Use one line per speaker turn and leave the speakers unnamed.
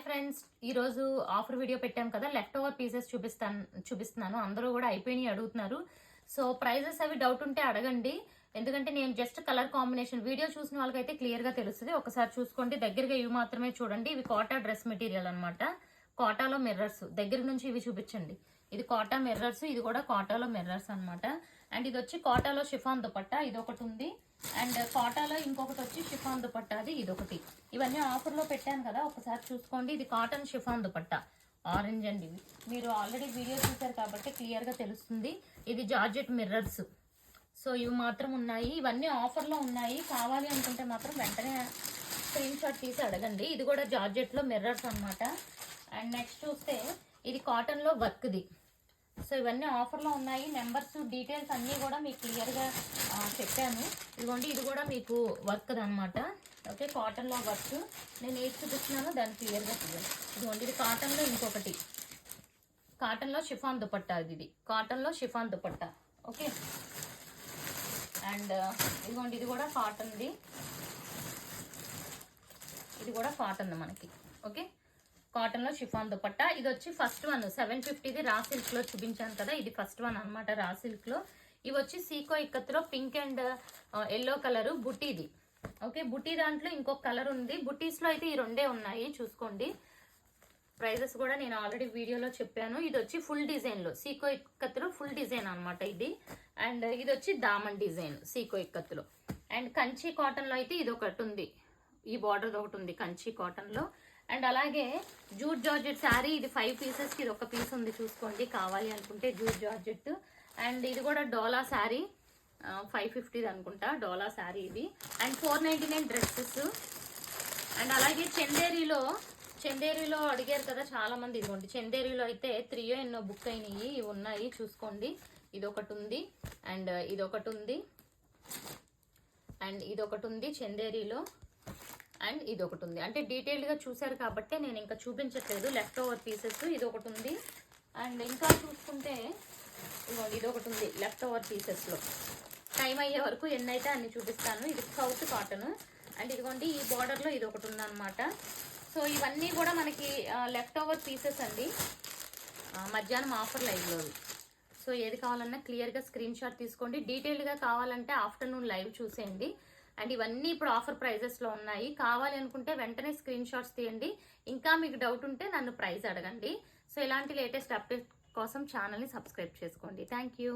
Friends, ఈ రోజు offer video పెట్టాం కదా, లెఫ్ట్ ఓవర్ పీసెస్ చూపిస్తున్నాను. అందరూ కూడా అయిపోయినాయి అడుగుతున్నారు. సో ప్రైజెస్ అవి డౌట్ ఉంటే అడగండి, ఎందుకంటే నేను జస్ట్ కలర్ కాంబినేషన్ వీడియో చూసిన వాళ్ళకైతే క్లియర్ గా తెలుస్తుంది. ఒకసారి చూసుకోండి, దగ్గరగా ఇవి మాత్రమే చూడండి. ఇవి కోటా డ్రెస్ మెటీరియల్ అనమాట. కోటాలో మిర్రర్స్ దగ్గర నుంచి ఇవి చూపించండి. ఇది కోటా మిర్రర్స్, ఇది కూడా కోటాలో మిర్రర్స్ అనమాట. అండ్ ఇది వచ్చి కోటాలో షిఫాన్ దుపట్టా, ఇది ఒకటి ఉంది. అండ్ కోటాలో ఇంకొకటి వచ్చి షిఫాన్ దుపట్టా, అది ఇదొకటి. ఇవన్నీ ఆఫర్ లో పెట్టాను కదా, ఒకసారి చూసుకోండి. ఇది cotton chiffon dupatta, orange and ఇవి మీరు ఆల్రెడీ వీడియో చూసారు కాబట్టి క్లియర్ గా తెలుస్తుంది. ఇది జార్జెట్ మిర్రర్స్. సో ఇవి మాత్రం ఉన్నాయి, ఇవన్నీ ఆఫర్ లో ఉన్నాయి. కావాలి అనుకుంటే మాత్రం వెంటనే స్క్రీన్ షాట్ తీసి అడగండి. ఇది కూడా జార్జెట్ లో మిర్రర్స్ అనమాట. అండ్ నెక్స్ట్ చూస్తే ఇది కాటన్ లో వర్క్ది. సో ఇవన్నీ ఆఫర్ లో ఉన్నాయి. నెంబర్స్ డీటెయిల్స్ అన్నీ కూడా మీకు క్లియర్ గా చెప్పాను. ఇదిగోండి, ఇది కూడా మీకు వర్క్ అనమాట. ఓకే, కాటన్ లో వర్క్ నేను ఏది చూపిస్తున్నానో దాన్ని క్లియర్ గా చూడండి. ఇదిగోండి, ఇది కాటన్ లో ఇంకొకటి, కాటన్ లో షిఫాన్ దుపట్టా. ఇది కాటన్ లో షిఫాన్ దుపట్టా. ఓకే, అండ్ ఇదిగోండి, ఇది కూడా కాటన్ది, ఇది కూడా కాటన్ మనకి. ఓకే, కాటన్ లో షిఫాన్ దుపట్టా. ఇది వచ్చి ఫస్ట్ వన్ 750ది రా సిల్క్ లో చూపించాను కదా, ఇది ఫస్ట్ వన్ అనమాట రా సిల్క్ లో. ఇవి వచ్చి సీకో ఇక్కత్తులో పింక్ అండ్ ఎల్లో కలర్ బుటీది. ఓకే, బుటీ దాంట్లో ఇంకొక కలర్ ఉంది. బుటీస్ లో అయితే ఈ రెండే ఉన్నాయి, చూసుకోండి. ప్రైజెస్ కూడా నేను ఆల్రెడీ వీడియోలో చెప్పాను. ఇది వచ్చి ఫుల్ డిజైన్ లో సీకో ఇక్కత్తులో ఫుల్ డిజైన్ అనమాట ఇది. అండ్ ఇది వచ్చి Daman design Seeko ఇక్కత్తులో. And Kanchi cotton లో అయితే ఇది ఒకటి ఉంది, ఈ బార్డర్ ఒకటి ఉంది కంచి కాటన్ లో. అండ్ అలాగే జూట్ జార్జెట్ శారీ, ఇది 5 పీసెస్ కి ఇది ఒక పీస్ ఉంది, చూసుకోండి కావాలి అనుకుంటే. Jute georgette. అండ్ ఇది కూడా డోలా శారీ, 550 అనుకుంటా డోలా శారీ ఇది. And 499 dresses. అండ్ అలాగే చందేరిలో అడిగారు కదా చాలా మంది. ఇదిగోండి, చందేరిలో అయితే 3 ఎన్నో బుక్ అయినాయి, ఇవి ఉన్నాయి చూసుకోండి. ఇది ఒకటి ఉంది, అండ్ ఇది ఒకటి ఉంది, అండ్ ఇది ఒకటి ఉంది చందేరిలో, అండ్ ఇది ఒకటి ఉంది. అంటే డీటెయిల్డ్ గా చూసారు కాబట్టి నేను ఇంకా చూపించట్లేదు. లెఫ్ట్ ఓవర్ పీసెస్ ఇది ఒకటి ఉంది. అండ్ ఇంకా చూసుకుంటే ఇది ఒకటి ఉంది లెఫ్ట్ ఓవర్ పీసెస్ లో. టైం అయ్యే వరకు ఎన్నైతే అన్ని చూపిస్తాను. ఇది సౌత్ కాటన్. అండ్ ఇదిగోండి, ఈ బార్డర్ లో ఇది ఒకటి ఉంది అనమాట. సో ఇవన్నీ కూడా మనకి లెఫ్ట్ ఓవర్ పీసెస్ అండి, మధ్యాహ్నం ఆఫర్ లైవ్ లో. సో ఏది కావాలన్నా క్లియర్ గా స్క్రీన్ షాట్ తీసుకోండి. డీటెయిల్డ్ గా కావాలంటే ఆఫ్టర్నూన్ లైవ్ చూసేయండి. అండ్ ఇవన్నీ ఇప్పుడు ఆఫర్ ప్రైజెస్ లో ఉన్నాయి. కావాలి అనుకుంటే వెంటనే స్క్రీన్ షాట్స్ తీయండి. ఇంకా మీకు డౌట్ ఉంటే నన్ను ప్రైస్ అడగండి. సో ఇలాంటి లేటెస్ట్ అప్డేట్ కోసం ఛానల్ని సబ్స్క్రైబ్ చేసుకోండి. Thank you.